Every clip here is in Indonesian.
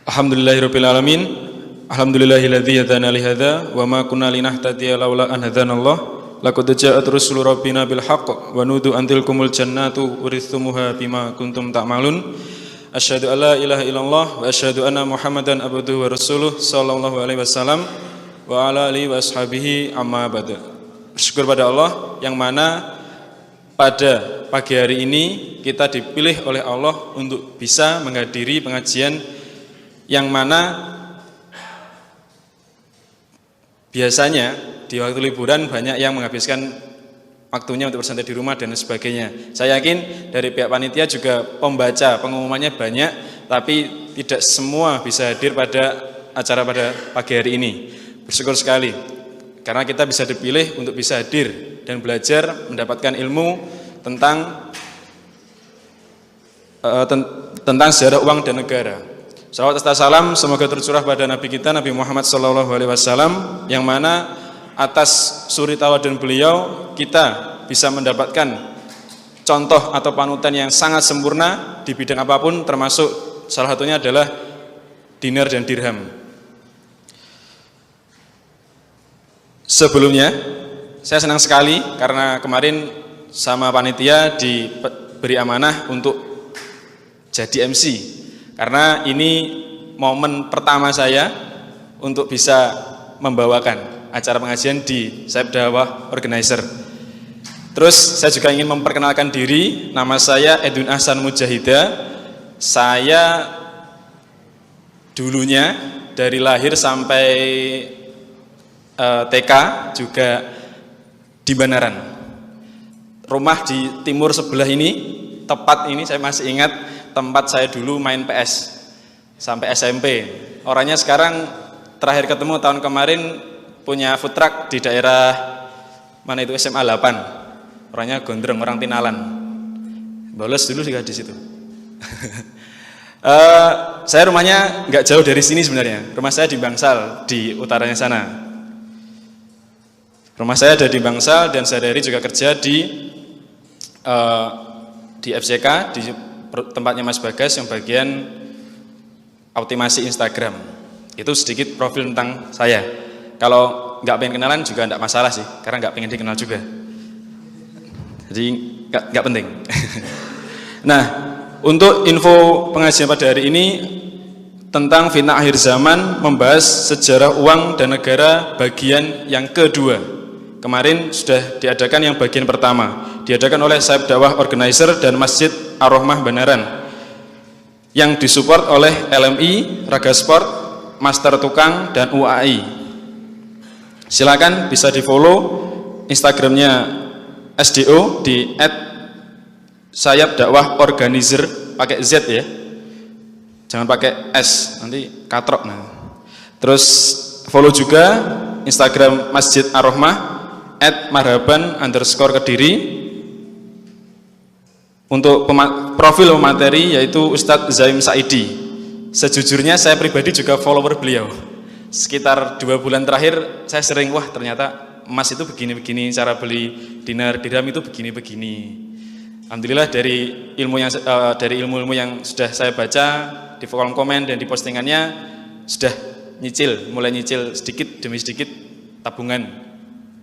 Alhamdulillahirabbil alamin. Alhamdulillahilladzi hadana li hadza wa ma kunna linahtadiya laula an hadanallah. Laqad ja'at rusulu rabbina bil haqq wa nudu antilkumul jannatu urithumuha bima kuntum ta'malun. Asyhadu an la ilaha illallah wa asyhadu anna Muhammadan abduhu wa rasuluh sallallahu alaihi wasallam wa ala alihi wa ashabihi amma ba'd. Bersyukur pada Allah yang mana pada pagi hari ini kita dipilih oleh Allah untuk bisa menghadiri pengajian yang mana biasanya di waktu liburan banyak yang menghabiskan waktunya untuk bersantai di rumah dan sebagainya. Saya yakin dari pihak panitia juga pembaca pengumumannya banyak, tapi tidak semua bisa hadir pada acara pada pagi hari ini. Bersyukur sekali karena kita bisa dipilih untuk bisa hadir dan belajar mendapatkan ilmu tentang sejarah uang dan negara. Salawat serta salam semoga tercurah pada Nabi kita Nabi Muhammad SAW, yang mana atas suri tauladan beliau kita bisa mendapatkan contoh atau panutan yang sangat sempurna di bidang apapun, termasuk salah satunya adalah dinar dan dirham. Sebelumnya saya senang sekali karena kemarin sama panitia diberi amanah untuk jadi MC. Karena ini momen pertama saya untuk bisa membawakan acara pengajian di Saib Dawah Organizer. Terus saya juga ingin memperkenalkan diri, nama saya Edwin Ahsan Mujahida. Saya dulunya dari lahir sampai TK juga di Banaran. Rumah di timur sebelah ini, tepat ini saya masih ingat tempat saya dulu main PS sampai SMP. Orangnya sekarang terakhir ketemu tahun kemarin punya food truck di daerah mana itu, SMA 8. Orangnya gondrong, orang Tinalan. Bolos dulu juga di situ. Saya rumahnya nggak jauh dari sini sebenarnya. Rumah saya di Bangsal, di utaranya sana. Rumah saya ada di Bangsal dan sehari-hari juga kerja di FCK, di tempatnya Mas Bagas yang bagian optimasi Instagram. Itu sedikit profil tentang saya. Kalau nggak pengen kenalan juga nggak masalah sih, karena nggak pengen dikenal juga. Jadi nggak penting. Nah, untuk info pengajian pada hari ini tentang fitnah akhir zaman, membahas sejarah uang dan negara bagian yang kedua. Kemarin sudah diadakan yang bagian pertama, diadakan oleh Saib Dawah Organizer dan Masjid Ar-Rahmah Banaran, yang disupport oleh LMI, Raga Sport, Master Tukang, dan UAI. Silakan bisa di follow Instagramnya SDO di @Saib Dawah Organizer, pakai Z ya, jangan pakai S, nanti katrok. Nah, terus follow juga Instagram Masjid Ar-Rahmah @marhaban_kediri. Untuk profil materi yaitu Ustadz Zaim Saidi. Sejujurnya saya pribadi juga follower beliau. Sekitar 2 bulan terakhir saya sering, wah ternyata emas itu begini-begini, cara beli dinar dirham itu begini-begini. Alhamdulillah dari ilmu-ilmu yang sudah saya baca di kolom komen dan di postingannya, sudah mulai nyicil sedikit demi sedikit tabungan.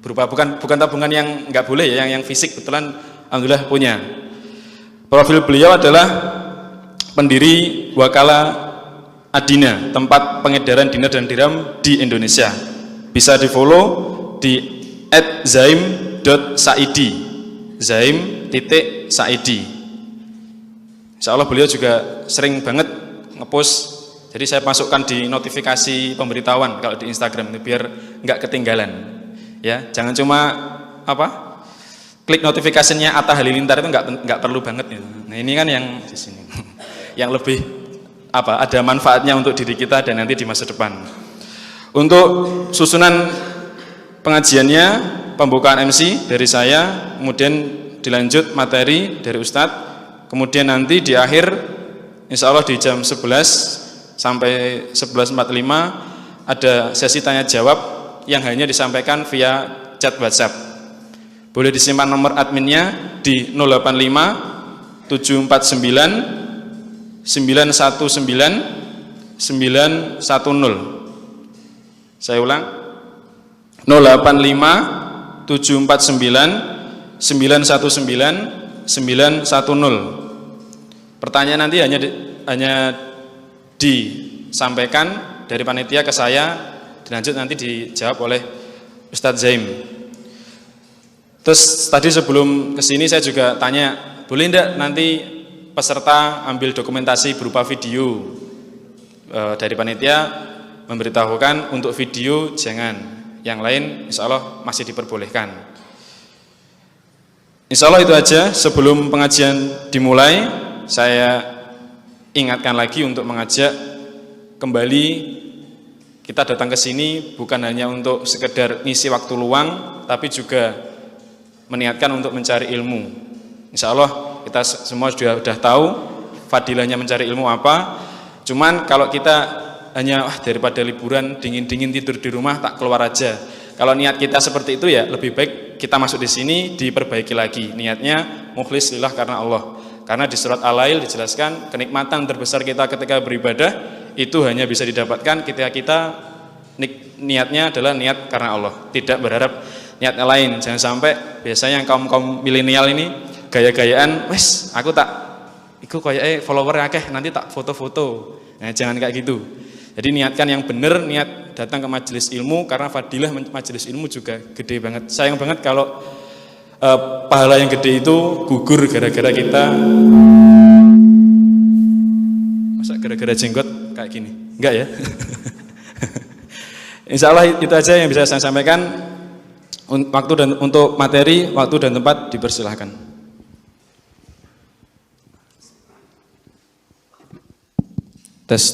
Berupa bukan tabungan yang nggak boleh ya, yang fisik, kebetulan alhamdulillah punya. Profil beliau adalah pendiri Wakala Adina, tempat pengedaran dinar dan dirham di Indonesia. Bisa di follow di @zaim.saidi, zaim.saidi. Insya Allah beliau juga sering banget ngepost, jadi saya masukkan di notifikasi pemberitahuan kalau di Instagram itu biar nggak ketinggalan. Ya, jangan cuma klik notifikasinya Atta Halilintar itu nggak perlu banget ya. Nah ini kan yang di sini yang lebih ada manfaatnya untuk diri kita dan nanti di masa depan. Untuk susunan pengajiannya, pembukaan MC dari saya, kemudian dilanjut materi dari Ustadz, kemudian nanti di akhir insya Allah di jam 11 sampai 11.45 ada sesi tanya jawab yang hanya disampaikan via chat WhatsApp. Boleh disimpan nomor adminnya di 085 749 919 Saya ulang, 085 749 919 910. Pertanyaan nanti hanya disampaikan dari panitia ke saya, dilanjut nanti dijawab oleh Ustadz Zaim. Terus tadi sebelum kesini saya juga tanya, boleh enggak nanti peserta ambil dokumentasi berupa video dari panitia, memberitahukan untuk video jangan, yang lain insya Allah masih diperbolehkan. Insya Allah itu aja. Sebelum pengajian dimulai, saya ingatkan lagi untuk mengajak kembali kita datang ke sini bukan hanya untuk sekedar ngisi waktu luang, tapi juga meniatkan untuk mencari ilmu. Insya Allah kita semua sudah tahu fadilahnya mencari ilmu apa. Cuman kalau kita hanya daripada liburan dingin-dingin tidur di rumah tak keluar aja. Kalau niat kita seperti itu ya lebih baik kita masuk di sini diperbaiki lagi. Niatnya mukhlis lillah karena Allah. Karena di surat Al-Lail dijelaskan kenikmatan terbesar kita ketika beribadah itu hanya bisa didapatkan ketika kita niatnya adalah niat karena Allah, tidak berharap niatnya lain. Jangan sampai biasanya yang kaum milenial ini gaya-gayaan, wes aku tak iku kayak follower akeh nanti tak foto-foto. Nah, jangan kayak gitu. Jadi niatkan yang benar, niat datang ke majelis ilmu, karena fadilah majelis ilmu juga gede banget. Sayang banget kalau pahala yang gede itu gugur gara-gara kita masa gara-gara jenggot kayak gini. Enggak ya? Insya Allah itu aja yang bisa saya sampaikan. Waktu dan untuk materi, waktu dan tempat dipersilahkan. Tes.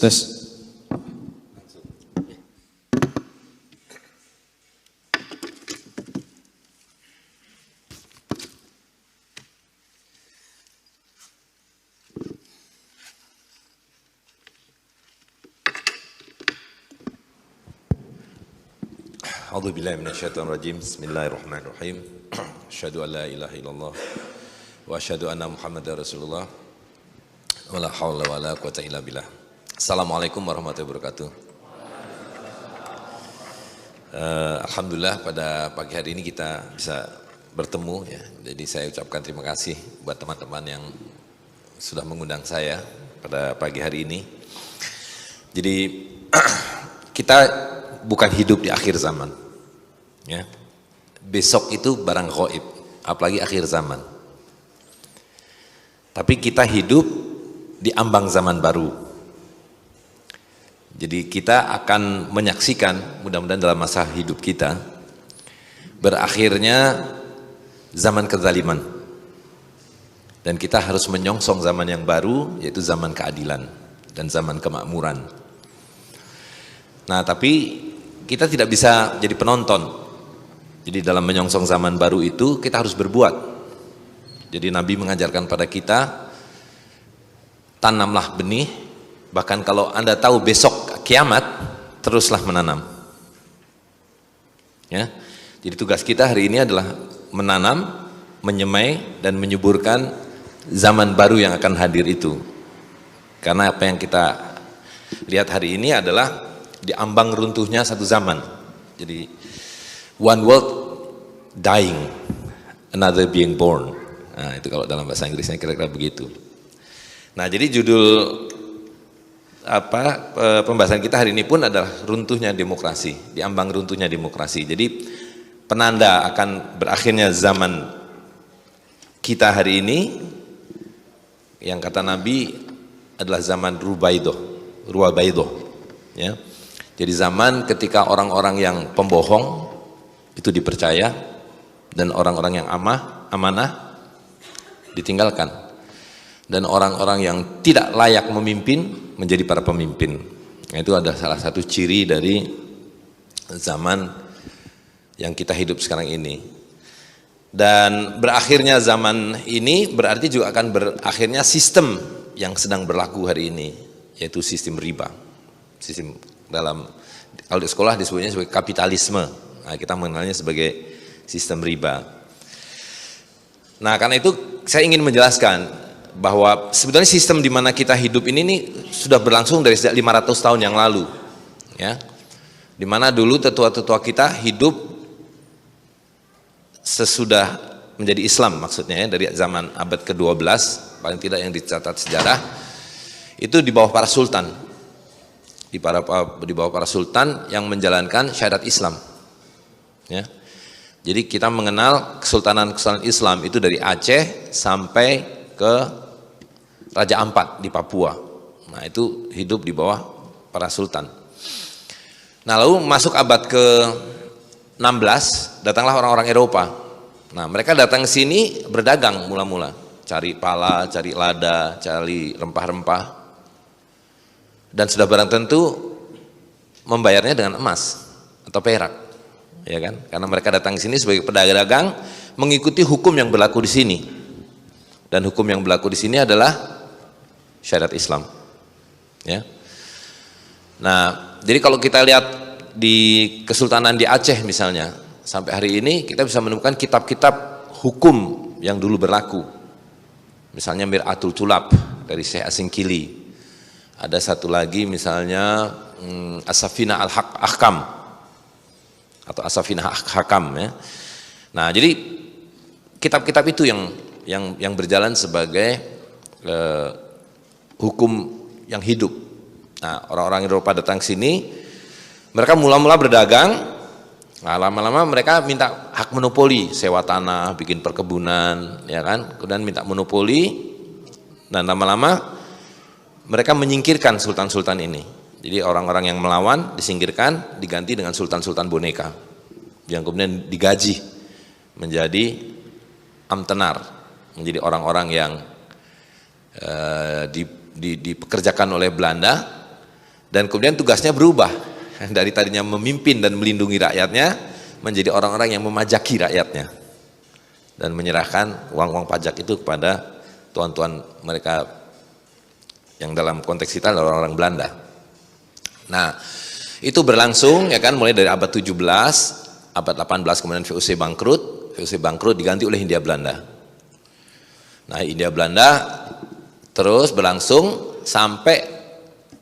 A'udzubillahi minasyaitonirrajim. Bismillahirrahmanirrahim. Asyhadu an la ilaha illallah wa asyhadu anna Muhammadar Rasulullah. Wala haula wala quwata illa billah. Assalamualaikum warahmatullahi wabarakatuh. Alhamdulillah pada pagi hari ini kita bisa bertemu ya. Jadi saya ucapkan terima kasih buat teman-teman yang sudah mengundang saya pada pagi hari ini. Jadi kita bukan hidup di akhir zaman, ya. Besok itu barang gaib, apalagi akhir zaman. Tapi kita hidup di ambang zaman baru. Jadi kita akan menyaksikan, mudah-mudahan dalam masa hidup kita, berakhirnya zaman kezaliman. Dan kita harus menyongsong zaman yang baru, yaitu zaman keadilan dan zaman kemakmuran. Nah, tapi kita tidak bisa jadi penonton. Jadi dalam menyongsong zaman baru itu kita harus berbuat. Jadi Nabi mengajarkan pada kita, tanamlah benih, bahkan kalau Anda tahu besok kiamat, teruslah menanam. Ya. Jadi tugas kita hari ini adalah menanam, menyemai dan menyuburkan zaman baru yang akan hadir itu. Karena apa yang kita lihat hari ini adalah di ambang runtuhnya satu zaman. Jadi one world dying, another being born. Nah, itu kalau dalam bahasa Inggrisnya kira-kira begitu. Nah, jadi judul pembahasan kita hari ini pun adalah runtuhnya demokrasi, di ambang runtuhnya demokrasi. Jadi penanda akan berakhirnya zaman kita hari ini yang kata Nabi adalah zaman ruwabaidoh, ya. Jadi zaman ketika orang-orang yang pembohong itu dipercaya dan orang-orang yang amanah ditinggalkan, dan orang-orang yang tidak layak memimpin menjadi para pemimpin. Nah, itu adalah salah satu ciri dari zaman yang kita hidup sekarang ini. Dan berakhirnya zaman ini berarti juga akan berakhirnya sistem yang sedang berlaku hari ini, yaitu sistem riba. Sistem kalau di sekolah disebutnya sebagai kapitalisme. Nah, kita mengenalnya sebagai sistem riba. Nah, karena itu saya ingin menjelaskan bahwa sebetulnya sistem di mana kita hidup ini nih sudah berlangsung dari sejak 500 tahun yang lalu, ya. Di mana dulu tetua-tetua kita hidup sesudah menjadi Islam, maksudnya ya, dari zaman abad ke-12 paling tidak yang dicatat sejarah itu di bawah para sultan, di bawah para sultan yang menjalankan syariat Islam, ya. Jadi kita mengenal kesultanan Islam itu dari Aceh sampai ke Raja Ampat di Papua. Nah, itu hidup di bawah para sultan. Nah, lalu masuk abad ke-16 datanglah orang-orang Eropa. Nah, mereka datang ke sini berdagang mula-mula, cari pala, cari lada, cari rempah-rempah. Dan sudah barang tentu membayarnya dengan emas atau perak, ya kan? Karena mereka datang ke sini sebagai pedagang mengikuti hukum yang berlaku di sini. Dan hukum yang berlaku di sini adalah syariat Islam, ya. Nah, jadi kalau kita lihat di Kesultanan di Aceh misalnya, sampai hari ini kita bisa menemukan kitab-kitab hukum yang dulu berlaku. Misalnya Mir'atul Tulab dari Syekh Asingkili. Ada satu lagi misalnya As-Safinah Al-Ahkam atau As-Safinah Hakam, ya. Nah, jadi kitab-kitab itu yang berjalan sebagai hukum yang hidup. Nah, orang-orang Eropa datang ke sini, mereka mula-mula berdagang. Nah, lama-lama mereka minta hak monopoli, sewa tanah, bikin perkebunan, ya kan? Kemudian minta monopoli, dan lama-lama mereka menyingkirkan sultan-sultan ini. Jadi orang-orang yang melawan disingkirkan, diganti dengan sultan-sultan boneka, yang kemudian digaji menjadi amtenar, menjadi orang-orang yang dipekerjakan oleh Belanda, dan kemudian tugasnya berubah dari tadinya memimpin dan melindungi rakyatnya menjadi orang-orang yang memajaki rakyatnya dan menyerahkan uang-uang pajak itu kepada tuan-tuan mereka, yang dalam konteks kita adalah orang-orang Belanda. Nah, itu berlangsung, ya kan, mulai dari abad 17, abad 18 kemudian VOC bangkrut diganti oleh Hindia Belanda. Nah, Hindia Belanda terus berlangsung sampai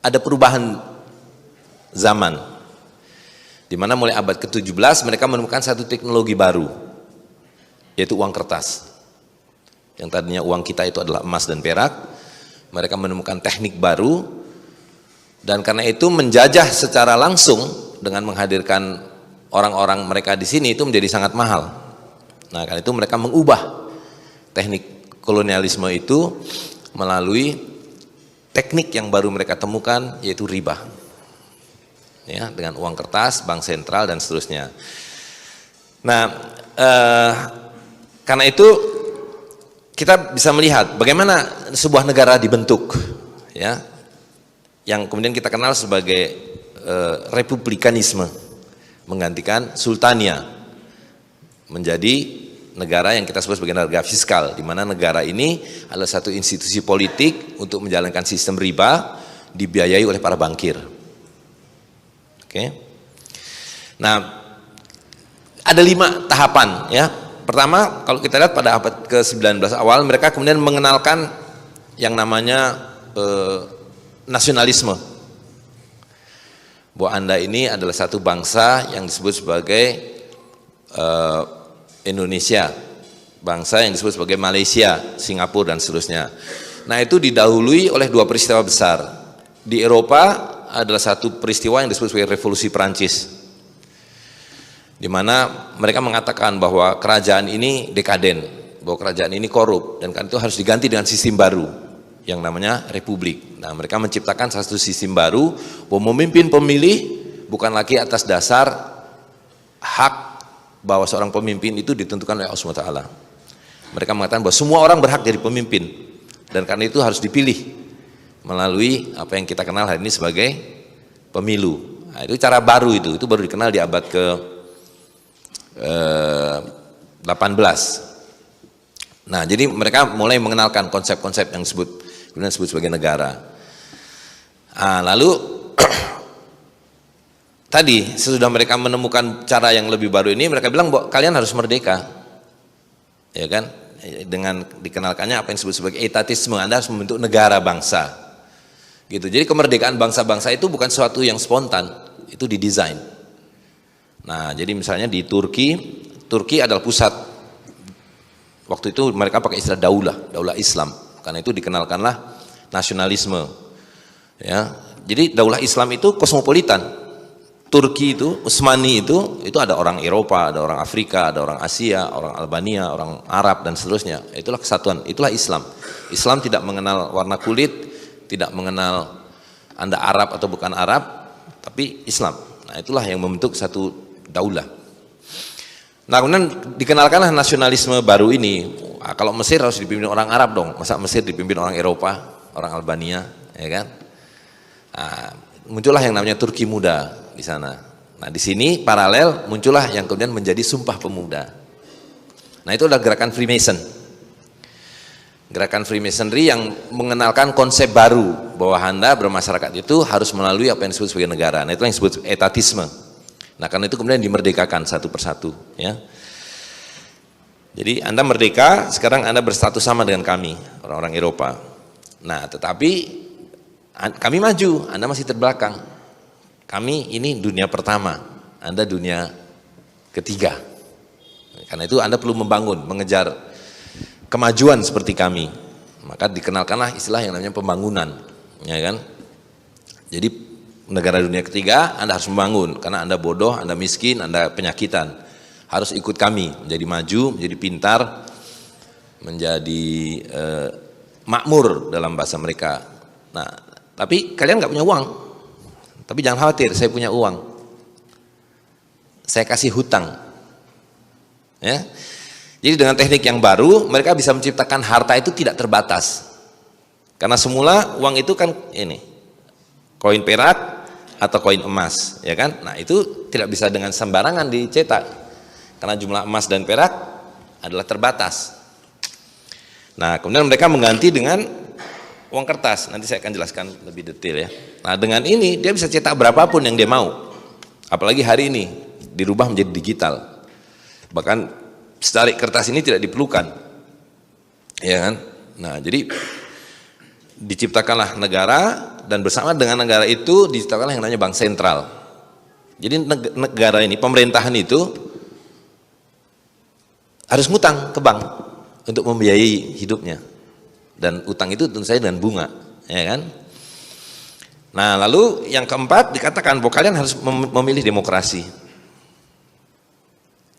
ada perubahan zaman, di mana mulai abad ke-17 mereka menemukan satu teknologi baru, yaitu uang kertas. Yang tadinya uang kita itu adalah emas dan perak, mereka menemukan teknik baru, dan karena itu menjajah secara langsung dengan menghadirkan orang-orang mereka di sini itu menjadi sangat mahal. Nah, karena itu mereka mengubah teknik kolonialisme itu melalui teknik yang baru mereka temukan, yaitu riba, ya, dengan uang kertas, bank sentral dan seterusnya. Nah, karena itu kita bisa melihat bagaimana sebuah negara dibentuk, ya, yang kemudian kita kenal sebagai republikanisme, menggantikan sultania menjadi negara yang kita sebut sebagai negara fiskal, di mana negara ini adalah satu institusi politik untuk menjalankan sistem riba, dibiayai oleh para bankir. Oke. Nah, ada 5 tahapan, ya. Pertama, kalau kita lihat pada abad ke-19 awal, mereka kemudian mengenalkan yang namanya nasionalisme. Bahwa Anda ini adalah satu bangsa yang disebut sebagai Indonesia, bangsa yang disebut sebagai Malaysia, Singapura dan seterusnya. Nah, itu didahului oleh 2 peristiwa besar. Di Eropa adalah satu peristiwa yang disebut sebagai Revolusi Perancis, di mana mereka mengatakan bahwa kerajaan ini dekaden, bahwa kerajaan ini korup, dan karena itu harus diganti dengan sistem baru yang namanya republik. Nah, mereka menciptakan satu sistem baru bahwa memimpin pemilih bukan lagi atas dasar hak, bahwa seorang pemimpin itu ditentukan oleh Allah SWT. Mereka mengatakan bahwa semua orang berhak jadi pemimpin, dan karena itu harus dipilih melalui apa yang kita kenal hari ini sebagai pemilu. Nah, itu cara baru, itu baru dikenal di abad ke-18. Nah, jadi mereka mulai mengenalkan konsep-konsep yang kemudian disebut sebagai negara. Nah, lalu tadi sesudah mereka menemukan cara yang lebih baru ini, mereka bilang bahwa kalian harus merdeka, ya kan? dengan dikenalkannya apa yang disebut sebagai etatisme. Anda harus membentuk negara bangsa. Gitu. Jadi kemerdekaan bangsa-bangsa itu bukan sesuatu yang spontan, itu didesain. Nah, jadi misalnya di Turki adalah pusat. Waktu itu mereka pakai istilah daulah Islam. Karena itu dikenalkanlah nasionalisme. Ya. Jadi daulah Islam itu kosmopolitan. Turki itu, Utsmani itu ada orang Eropa, ada orang Afrika, ada orang Asia, orang Albania, orang Arab dan seterusnya. Itulah kesatuan, itulah Islam. Islam tidak mengenal warna kulit, tidak mengenal Anda Arab atau bukan Arab, tapi Islam. Nah, itulah yang membentuk satu daulah. Nah, kemudian dikenalkanlah nasionalisme baru ini. Nah, kalau Mesir harus dipimpin orang Arab dong, masa Mesir dipimpin orang Eropa, orang Albania, ya kan? Nah, muncullah yang namanya Turki Muda di sana. Nah, di sini paralel muncullah yang kemudian menjadi Sumpah Pemuda. Nah, itu adalah gerakan Freemason. Gerakan Freemasonry yang mengenalkan konsep baru bahwa Anda bermasyarakat itu harus melalui apa yang disebut sebagai negara. Nah, itu yang disebut etatisme. Nah, karena itu kemudian dimerdekakan satu persatu, ya. Jadi Anda merdeka, sekarang Anda berstatus sama dengan kami, orang-orang Eropa. Nah, tetapi kami maju, Anda masih terbelakang. Kami ini dunia pertama, Anda dunia ketiga. Karena itu Anda perlu membangun, mengejar kemajuan seperti kami. Maka dikenalkanlah istilah yang namanya pembangunan, ya kan? Jadi negara dunia ketiga Anda harus membangun, karena Anda bodoh, Anda miskin, Anda penyakitan. Harus ikut kami, menjadi maju, menjadi pintar, menjadi makmur dalam bahasa mereka. Nah, tapi kalian nggak punya uang. Tapi jangan khawatir, saya punya uang. Saya kasih hutang. Ya. Jadi dengan teknik yang baru, mereka bisa menciptakan harta itu tidak terbatas. Karena semula uang itu kan ini, koin perak atau koin emas, ya kan? Nah, itu tidak bisa dengan sembarangan dicetak. Karena jumlah emas dan perak adalah terbatas. Nah, kemudian mereka mengganti dengan uang kertas, nanti saya akan jelaskan lebih detail ya. Nah, dengan ini dia bisa cetak berapapun yang dia mau. Apalagi hari ini dirubah menjadi digital. Bahkan setarik kertas ini tidak diperlukan. Ya kan? Nah, jadi diciptakanlah negara dan bersama dengan negara itu diciptakanlah yang namanya bank sentral. Jadi negara ini, pemerintahan itu harus ngutang ke bank untuk membiayai hidupnya. Dan utang itu tentu saja dengan bunga, ya kan? Nah, lalu yang keempat dikatakan bahwa kalian harus memilih demokrasi,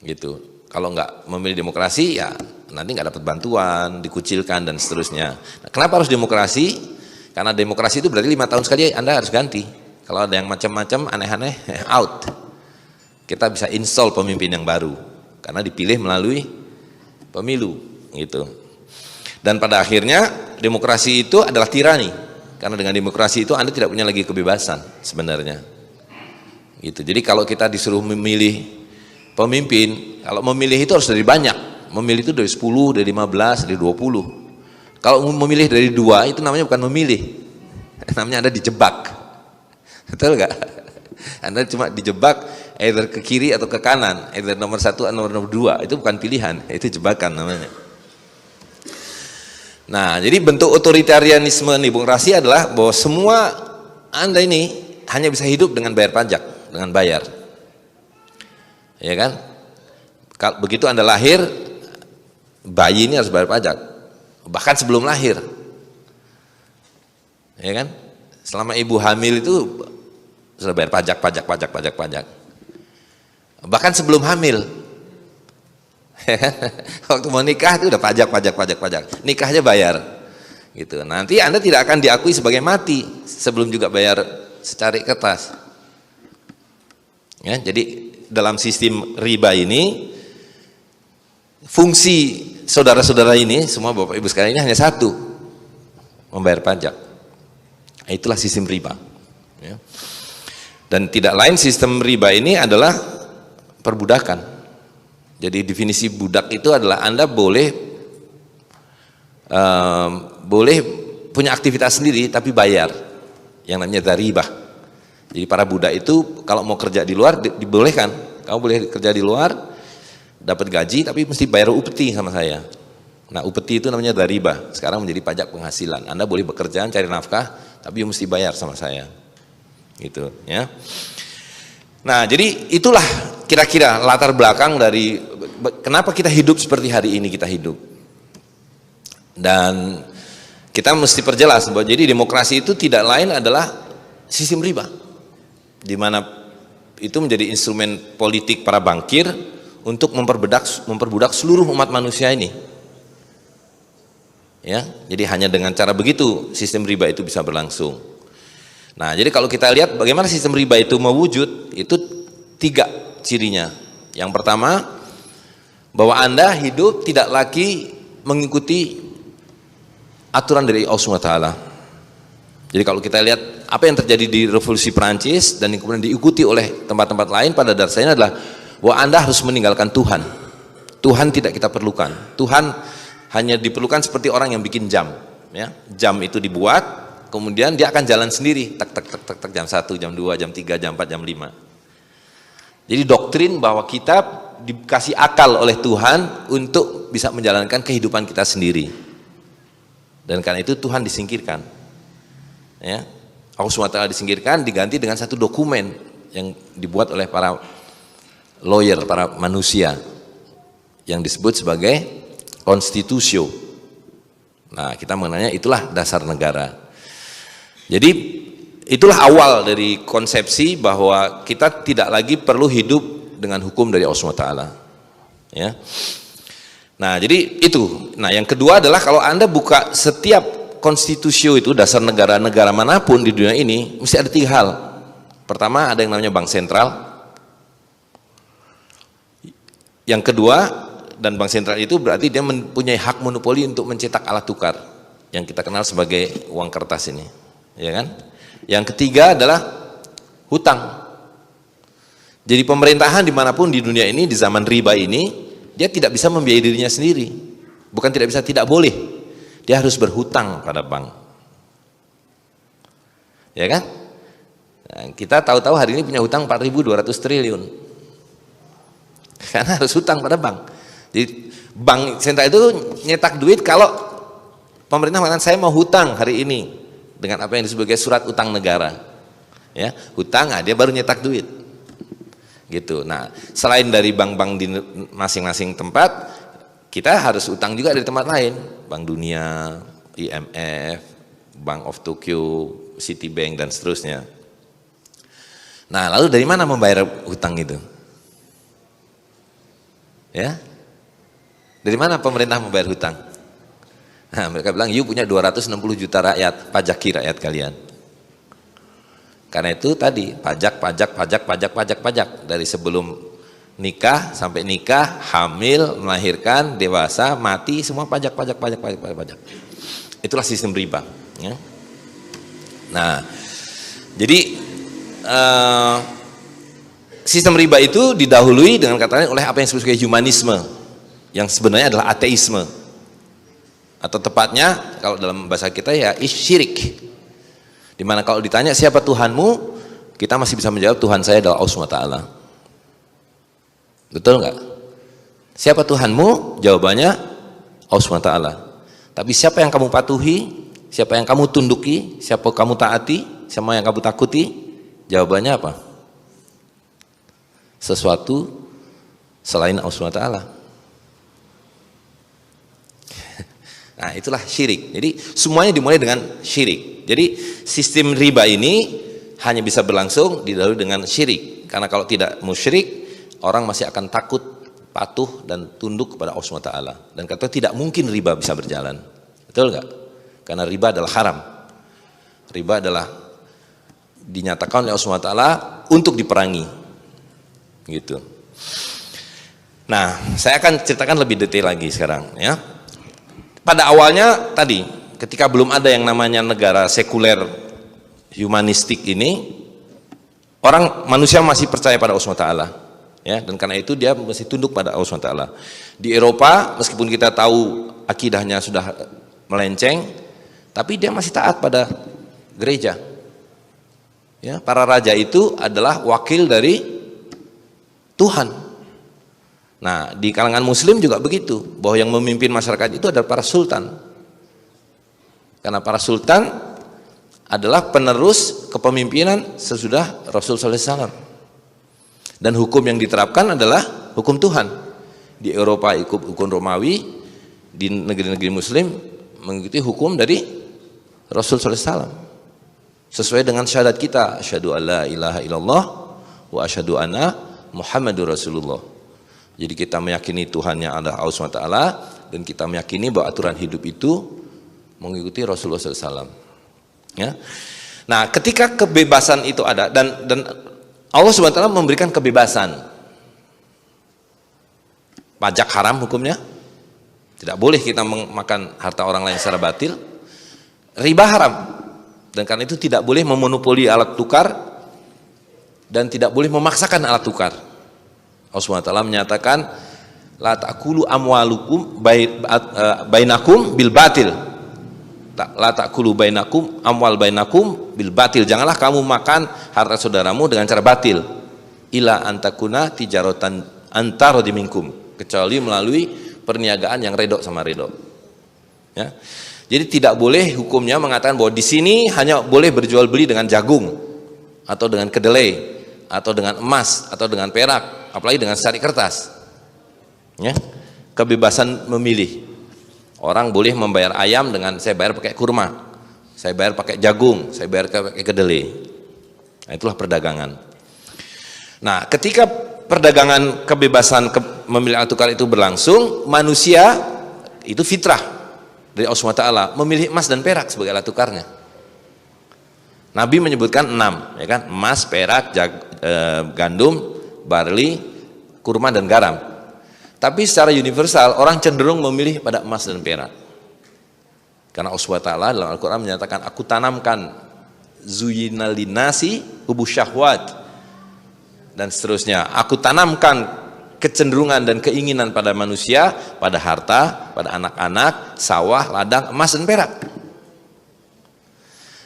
gitu. Kalau nggak memilih demokrasi, ya nanti nggak dapat bantuan, dikucilkan dan seterusnya. Nah, kenapa harus demokrasi? Karena demokrasi itu berarti 5 tahun sekali Anda harus ganti. Kalau ada yang macam-macam aneh-aneh, out. Kita bisa install pemimpin yang baru karena dipilih melalui pemilu, gitu. Dan pada akhirnya demokrasi itu adalah tirani, karena dengan demokrasi itu Anda tidak punya lagi kebebasan sebenarnya. Gitu. Jadi kalau kita disuruh memilih pemimpin, kalau memilih itu harus dari banyak, memilih itu dari 10, dari 15, dari 20. Kalau memilih dari 2 itu namanya bukan memilih, namanya Anda dijebak. Betul nggak? Anda cuma dijebak either ke kiri atau ke kanan, either nomor 1 atau nomor 2, itu bukan pilihan, itu jebakan namanya. Nah, jadi bentuk otoritarianisme demokrasi adalah bahwa semua Anda ini hanya bisa hidup dengan bayar pajak, dengan bayar. Ya kan? Begitu Anda lahir, bayi ini harus bayar pajak. Bahkan sebelum lahir. Ya kan? Selama ibu hamil itu sudah bayar pajak. Bahkan sebelum hamil. Waktu mau nikah itu udah pajak. Nikah aja bayar. Gitu. Nanti Anda tidak akan diakui sebagai mati sebelum juga bayar secari kertas. Ya, jadi dalam sistem riba ini fungsi saudara-saudara ini, semua Bapak Ibu sekalian ini hanya satu, membayar pajak. Itulah sistem riba. Ya. Dan tidak lain sistem riba ini adalah perbudakan. Jadi definisi budak itu adalah Anda boleh punya aktivitas sendiri tapi bayar, yang namanya dzaribah. Jadi para budak itu kalau mau kerja di luar dibolehkan, kamu boleh kerja di luar, dapat gaji tapi mesti bayar upeti sama saya. Nah, upeti itu namanya riba. Sekarang menjadi pajak penghasilan. Anda boleh bekerja, cari nafkah, tapi mesti bayar sama saya. Gitu, ya. Nah, jadi itulah kira-kira latar belakang dari kenapa kita hidup seperti hari ini kita hidup. Dan kita mesti perjelas bahwa jadi demokrasi itu tidak lain adalah sistem riba, di mana itu menjadi instrumen politik para bankir untuk memperbudak seluruh umat manusia ini. Ya, jadi hanya dengan cara begitu sistem riba itu bisa berlangsung. Nah, jadi kalau kita lihat bagaimana sistem riba itu mewujud, itu 3 cirinya. Yang pertama, bahwa Anda hidup tidak lagi mengikuti aturan dari Allah SWT. Jadi kalau kita lihat apa yang terjadi di revolusi Perancis dan yang kemudian diikuti oleh tempat-tempat lain pada dasarnya adalah bahwa Anda harus meninggalkan Tuhan. Tuhan tidak kita perlukan. Tuhan hanya diperlukan seperti orang yang bikin jam, ya. Jam itu dibuat, kemudian dia akan jalan sendiri, tak tak tak tak tak, jam 1, jam 2, jam 3, jam 4, jam 5. Jadi doktrin bahwa kita dikasih akal oleh Tuhan untuk bisa menjalankan kehidupan kita sendiri. Dan karena itu Tuhan disingkirkan. Ya. Allah SWT disingkirkan, diganti dengan satu dokumen yang dibuat oleh para lawyer, para manusia yang disebut sebagai konstitusio. Nah, kita mengenanya itulah dasar negara. Jadi itulah awal dari konsepsi bahwa kita tidak lagi perlu hidup dengan hukum dari Allah SWT. Ya. Nah, jadi itu. Nah, yang kedua adalah kalau Anda buka setiap konstitusio itu, dasar negara-negara manapun di dunia ini, mesti ada 3 hal. Pertama, ada yang namanya bank sentral. Yang kedua, dan bank sentral itu berarti dia mempunyai hak monopoli untuk mencetak alat tukar yang kita kenal sebagai uang kertas ini, ya kan? Yang ketiga adalah hutang. Jadi pemerintahan dimanapun di dunia ini di zaman riba ini, dia tidak bisa membiayai dirinya sendiri. Bukan tidak bisa, tidak boleh. Dia harus berhutang pada bank, ya kan? Nah, kita tahu-tahu hari ini punya hutang 4.200 triliun karena harus hutang pada bank. Jadi bank sentral itu nyetak duit kalau pemerintah mengatakan saya mau hutang hari ini dengan apa yang disebut sebagai surat utang negara. Ya, hutang, dia baru nyetak duit. Gitu. Nah, selain dari bank-bank di masing-masing tempat, kita harus utang juga dari tempat lain, Bank Dunia, IMF, Bank of Tokyo, Citibank dan seterusnya. Nah, lalu dari mana membayar hutang itu? Ya? Dari mana pemerintah membayar hutang? Nah, mereka bilang, you punya 260 juta rakyat, pajaki rakyat kalian. Karena itu tadi, pajak. Dari sebelum nikah, sampai nikah, hamil, melahirkan, dewasa, mati, semua pajak. Itulah sistem riba. Ya. Nah, jadi sistem riba itu didahului dengan katanya oleh apa yang disebut sebagai humanisme, yang sebenarnya adalah ateisme, atau tepatnya kalau dalam bahasa kita ya syirik. Dimana kalau ditanya siapa Tuhanmu, kita masih bisa menjawab Tuhan saya adalah Allah SWT. Betul nggak? Siapa Tuhanmu? Jawabannya Allah SWT. Tapi siapa yang kamu patuhi, siapa yang kamu tunduki, siapa kamu taati, siapa yang kamu takuti? Jawabannya apa? Sesuatu selain Allah SWT. Nah, itulah syirik. Jadi semuanya dimulai dengan syirik. Jadi sistem riba ini hanya bisa berlangsung didahului dengan syirik. Karena kalau tidak musyrik, orang masih akan takut, patuh dan tunduk kepada Allah SWT. Dan kata tidak mungkin riba bisa berjalan. Betul nggak? Karena riba adalah haram. Riba adalah dinyatakan oleh Allah SWT untuk diperangi. Gitu. Nah, saya akan ceritakan lebih detail lagi sekarang, ya. Pada awalnya tadi, ketika belum ada yang namanya negara sekuler humanistik ini, manusia masih percaya pada Allah SWT, ya, dan karena itu dia masih tunduk pada Allah SWT. Di Eropa, meskipun kita tahu akidahnya sudah melenceng, tapi dia masih taat pada gereja. Ya, para raja itu adalah wakil dari Tuhan. Nah, di kalangan muslim juga begitu, bahwa yang memimpin masyarakat itu adalah para sultan. Karena para sultan adalah penerus kepemimpinan sesudah Rasul sallallahu alaihi wasallam. Dan hukum yang diterapkan adalah hukum Tuhan. Di Eropa ikut hukum Romawi, di negeri-negeri muslim mengikuti hukum dari Rasul sallallahu alaihi wasallam. Sesuai dengan syahadat kita, asyhadu alla ilaha illallah wa asyhadu anna Muhammadur Rasulullah. Jadi kita meyakini Tuhan yang ada Allah SWT, dan kita meyakini bahwa aturan hidup itu mengikuti Rasulullah SAW. Ya. Nah, ketika kebebasan itu ada, dan Allah SWT memberikan kebebasan. Pajak haram hukumnya, tidak boleh kita memakan harta orang lain secara batil. Riba haram, dan karena itu tidak boleh memonopoli alat tukar, dan tidak boleh memaksakan alat tukar. Allah SWT menyatakan, la ta'kulu amwalukum bainakum bil batil. La ta'kulu bainakum amwal bainakum bil batil. Janganlah kamu makan harta saudaramu dengan cara batil. Ila antakuna tijaratan antarodi minkum, kecuali melalui perniagaan yang redok sama redok. Ya. Jadi tidak boleh hukumnya mengatakan bahwa di sini hanya boleh berjual beli dengan jagung, atau dengan kedelai, atau dengan emas, atau dengan perak, apalagi dengan secari kertas. Ya. Kebebasan memilih. Orang boleh membayar ayam dengan saya bayar pakai kurma, saya bayar pakai jagung, saya bayar pakai kedelai. Nah, itulah perdagangan. Nah, ketika perdagangan kebebasan memilih alat tukar itu berlangsung, manusia itu fitrah dari Allah SWT memilih emas dan perak sebagai alat tukarnya. Nabi menyebutkan 6, ya kan? Emas, perak, gandum, barley, kurma dan garam. Tapi secara universal orang cenderung memilih pada emas dan perak. Karena Allah SWT dalam Al-Quran menyatakan, aku tanamkan zuyinal linasi hubus syahwat, dan seterusnya. Aku tanamkan kecenderungan dan keinginan pada manusia, pada harta, pada anak-anak, sawah, ladang, emas dan perak.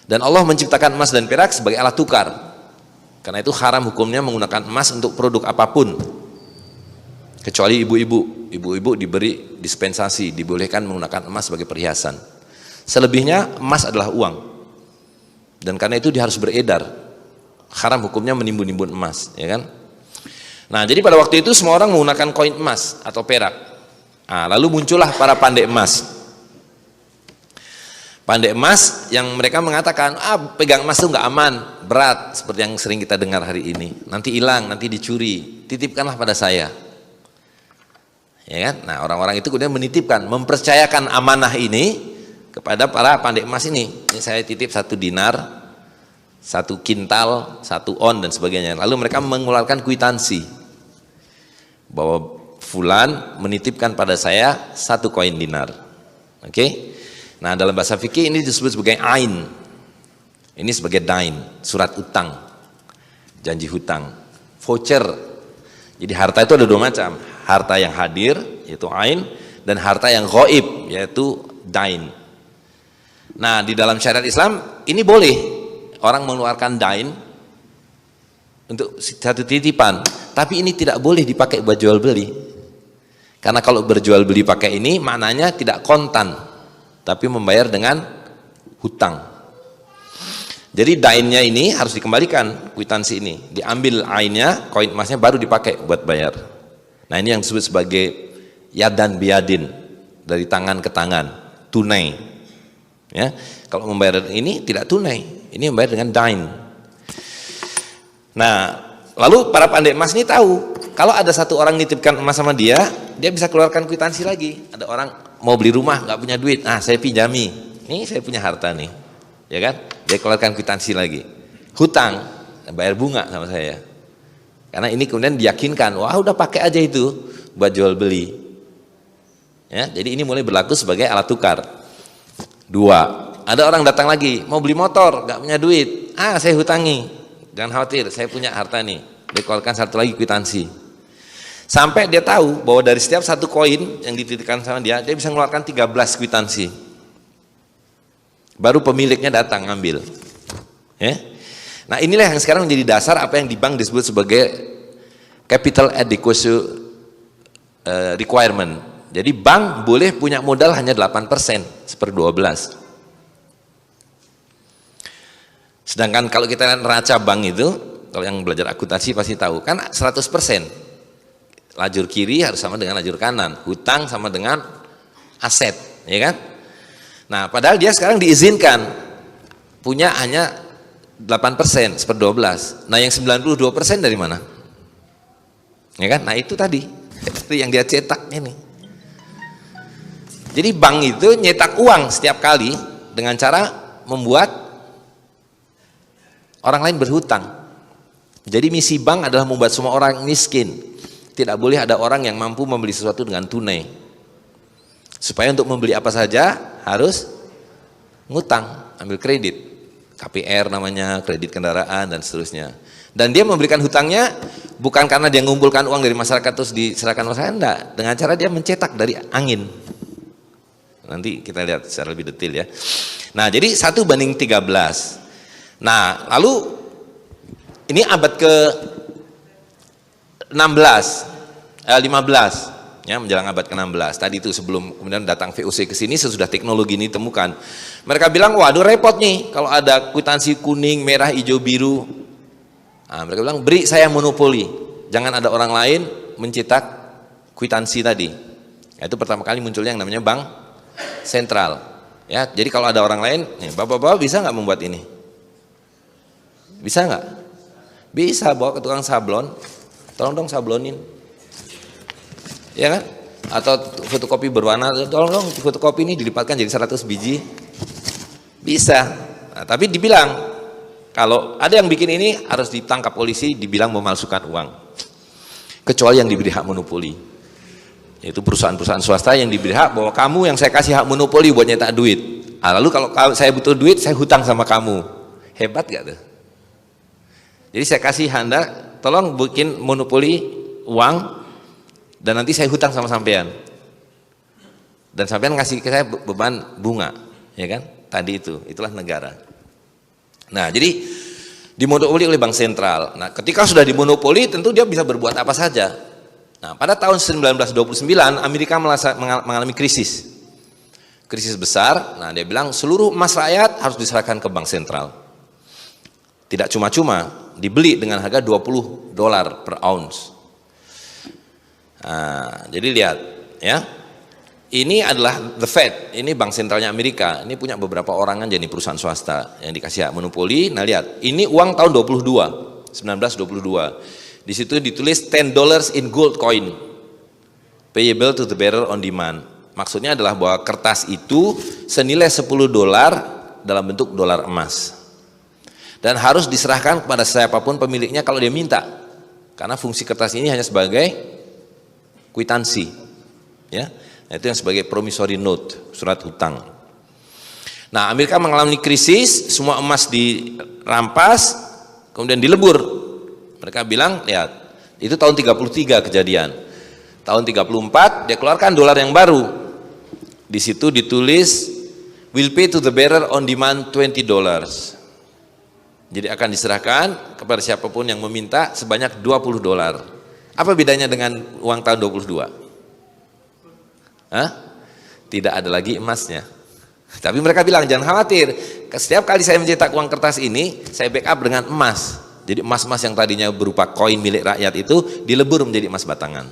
Dan Allah menciptakan emas dan perak sebagai alat tukar. Karena itu haram hukumnya menggunakan emas untuk produk apapun. Kecuali ibu-ibu diberi dispensasi, dibolehkan menggunakan emas sebagai perhiasan. Selebihnya emas adalah uang, dan karena itu dia harus beredar. Haram hukumnya menimbun-nimbun emas, ya kan? Nah, jadi pada waktu itu semua orang menggunakan koin emas atau perak. Nah, lalu muncullah para pandai emas. Pandai emas yang mereka mengatakan, pegang emas itu nggak aman, berat, seperti yang sering kita dengar hari ini. Nanti hilang, nanti dicuri, titipkanlah pada saya. Ya kan? Nah, orang-orang itu kemudian menitipkan, mempercayakan amanah ini kepada para pandai emas ini. Ini saya titip 1 dinar, 1 kintal, 1 on dan sebagainya. Lalu mereka mengeluarkan kwitansi bahwa fulan menitipkan pada saya 1 koin dinar. Oke? Nah, dalam bahasa fikih ini disebut sebagai ain. Ini sebagai dain, surat utang, janji hutang, voucher. Jadi harta itu ada 2 macam. Harta yang hadir, yaitu ain, dan harta yang ghaib, yaitu dain. Nah, di dalam syariat Islam ini boleh orang mengeluarkan dain untuk 1 titipan, tapi ini tidak boleh dipakai buat jual beli. Karena kalau berjual beli pakai ini maknanya tidak kontan, tapi membayar dengan hutang. Jadi dainnya ini harus dikembalikan, kwitansi ini diambil ainnya, koin emasnya baru dipakai buat bayar. Nah, ini yang disebut sebagai yadan biadin, dari tangan ke tangan, tunai. Ya, kalau membayar ini tidak tunai, ini membayar dengan dain. Nah, lalu para pandai emas ini tahu, kalau ada 1 orang nitipkan emas sama dia bisa keluarkan kwitansi lagi. Ada orang mau beli rumah nggak punya duit, saya pinjami, ini saya punya harta nih, ya kan? Dia keluarkan kwitansi lagi, hutang, bayar bunga sama saya. Karena ini kemudian diyakinkan, wah udah pakai aja itu buat jual beli. Ya, jadi ini mulai berlaku sebagai alat tukar. 2, ada orang datang lagi mau beli motor, nggak punya duit, saya hutangi, jangan khawatir, saya punya harta nih. Dia keluarkan 1 lagi kwitansi. Sampai dia tahu bahwa dari setiap 1 koin yang dititipkan sama dia bisa mengeluarkan 13 kwitansi. Baru pemiliknya datang ngambil. Ya. Nah, inilah yang sekarang menjadi dasar apa yang di bank disebut sebagai capital adequacy requirement. Jadi bank boleh punya modal hanya 8%, 1/12. Sedangkan kalau kita lihat neraca bank itu, kalau yang belajar akuntansi pasti tahu, kan 100%. Lajur kiri harus sama dengan lajur kanan, hutang sama dengan aset, ya kan? Nah, padahal dia sekarang diizinkan punya hanya 8%, 1/12. Nah, yang 92% dari mana? Ya kan? Nah, itu tadi yang dia cetak ini. Jadi bank itu nyetak uang setiap kali dengan cara membuat orang lain berhutang. Jadi misi bank adalah membuat semua orang miskin. Tidak boleh ada orang yang mampu membeli sesuatu dengan tunai. Supaya untuk membeli apa saja harus ngutang, ambil kredit. KPR namanya, kredit kendaraan dan seterusnya. Dan dia memberikan hutangnya bukan karena dia mengumpulkan uang dari masyarakat terus diserahkan masyarakat, enggak. Dengan cara dia mencetak dari angin. Nanti kita lihat secara lebih detail ya. Nah, jadi 1/13. Nah, lalu ini abad ke 15 ya, menjelang abad ke-16. Tadi itu sebelum kemudian datang VOC ke sini, sesudah teknologi ini ditemukan. Mereka bilang, waduh repot nih kalau ada kwitansi kuning, merah, hijau, biru. Nah, mereka bilang, beri saya monopoli. Jangan ada orang lain mencetak kwitansi tadi. Itu pertama kali munculnya yang namanya bank sentral. Ya, jadi kalau ada orang lain, nih, bapak-bapak bisa nggak membuat ini? Bisa nggak? Bisa, bawa ke tukang sablon, tolong dong sablonin. Ya kan? Atau fotokopi berwarna, tolong dong fotokopi ini dilipatkan jadi 100 biji. Bisa. Nah, tapi dibilang kalau ada yang bikin ini harus ditangkap polisi, dibilang memalsukan uang. Kecuali yang diberi hak monopoli. Yaitu perusahaan-perusahaan swasta yang diberi hak bahwa kamu yang saya kasih hak monopoli buat nyetak duit. Nah, lalu kalau saya butuh duit, saya hutang sama kamu. Hebat gak tuh? Jadi saya kasih Anda, tolong bikin monopoli uang, dan nanti saya hutang sama sampean. Dan sampean ngasih ke saya beban bunga, ya kan? Tadi itulah negara. Nah, jadi dimonopoli oleh bank sentral. Nah, ketika sudah dimonopoli, tentu dia bisa berbuat apa saja. Nah, pada tahun 1929 Amerika mengalami krisis besar. Nah, dia bilang seluruh emas rakyat harus diserahkan ke bank sentral. Tidak cuma-cuma, dibeli dengan harga $20 per ounce. Nah, jadi lihat ya, ini adalah the Fed, ini bank sentralnya Amerika. Ini punya beberapa orang aja nih perusahaan swasta yang dikasih hak monopoli. Nah, lihat, ini uang tahun 1922. Di situ ditulis $10 in gold coin, payable to the bearer on demand. Maksudnya adalah bahwa kertas itu senilai $10 dalam bentuk dolar emas. Dan harus diserahkan kepada siapapun pemiliknya kalau dia minta. Karena fungsi kertas ini hanya sebagai kwitansi. Ya. Nah, itu yang sebagai promissory note, surat hutang. Nah, Amerika mengalami krisis, semua emas dirampas, kemudian dilebur. Mereka bilang, lihat, itu tahun 33 kejadian. Tahun 34 dia keluarkan dolar yang baru. Di situ ditulis will pay to the bearer on demand $20. Jadi akan diserahkan kepada siapapun yang meminta sebanyak $20. Apa bedanya dengan uang tahun 22? Hah? Tidak ada lagi emasnya. Tapi mereka bilang jangan khawatir, setiap kali saya mencetak uang kertas ini, saya backup dengan emas. Jadi emas-emas yang tadinya berupa koin milik rakyat itu dilebur menjadi emas batangan.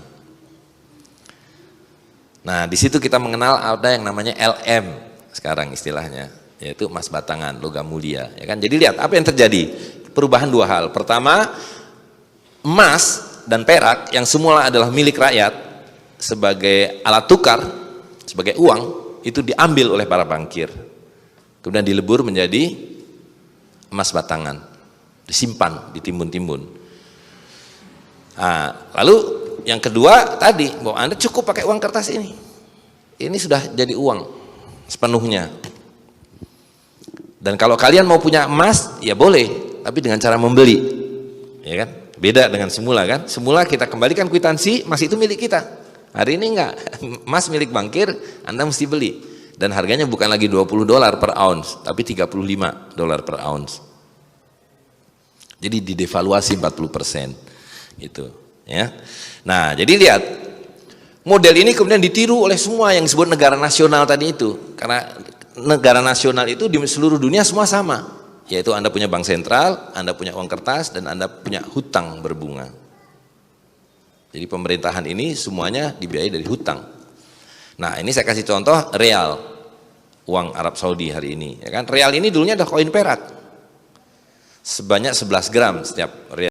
Nah, di situ kita mengenal ada yang namanya LM sekarang istilahnya, yaitu emas batangan, logam mulia, ya kan? Jadi lihat apa yang terjadi. Perubahan dua hal. Pertama, emas dan perak yang semula adalah milik rakyat sebagai alat tukar, sebagai uang, itu diambil oleh para bankir. Kemudian dilebur menjadi emas batangan, disimpan di timbun-timbun. Nah, lalu yang kedua tadi, bahwa Anda cukup pakai uang kertas ini. Ini sudah jadi uang sepenuhnya. Dan kalau kalian mau punya emas, ya boleh, tapi dengan cara membeli. Ya kan? Beda dengan semula kan? Semula kita kembalikan kwitansi, emas itu milik kita. Hari ini enggak. Emas milik bankir, Anda mesti beli. Dan harganya bukan lagi $20 per ounce, tapi $35 per ounce. Jadi didevaluasi 40% gitu, ya. Nah, jadi lihat Model ini kemudian ditiru oleh semua yang disebut negara nasional tadi itu. Karena negara nasional itu di seluruh dunia semua sama. Yaitu Anda punya bank sentral, Anda punya uang kertas, dan Anda punya hutang berbunga. Jadi pemerintahan ini semuanya dibiayai dari hutang. Nah ini saya kasih contoh real, uang Arab Saudi hari ini. Ya kan? Real ini dulunya ada koin perak. Sebanyak 11 gram setiap real.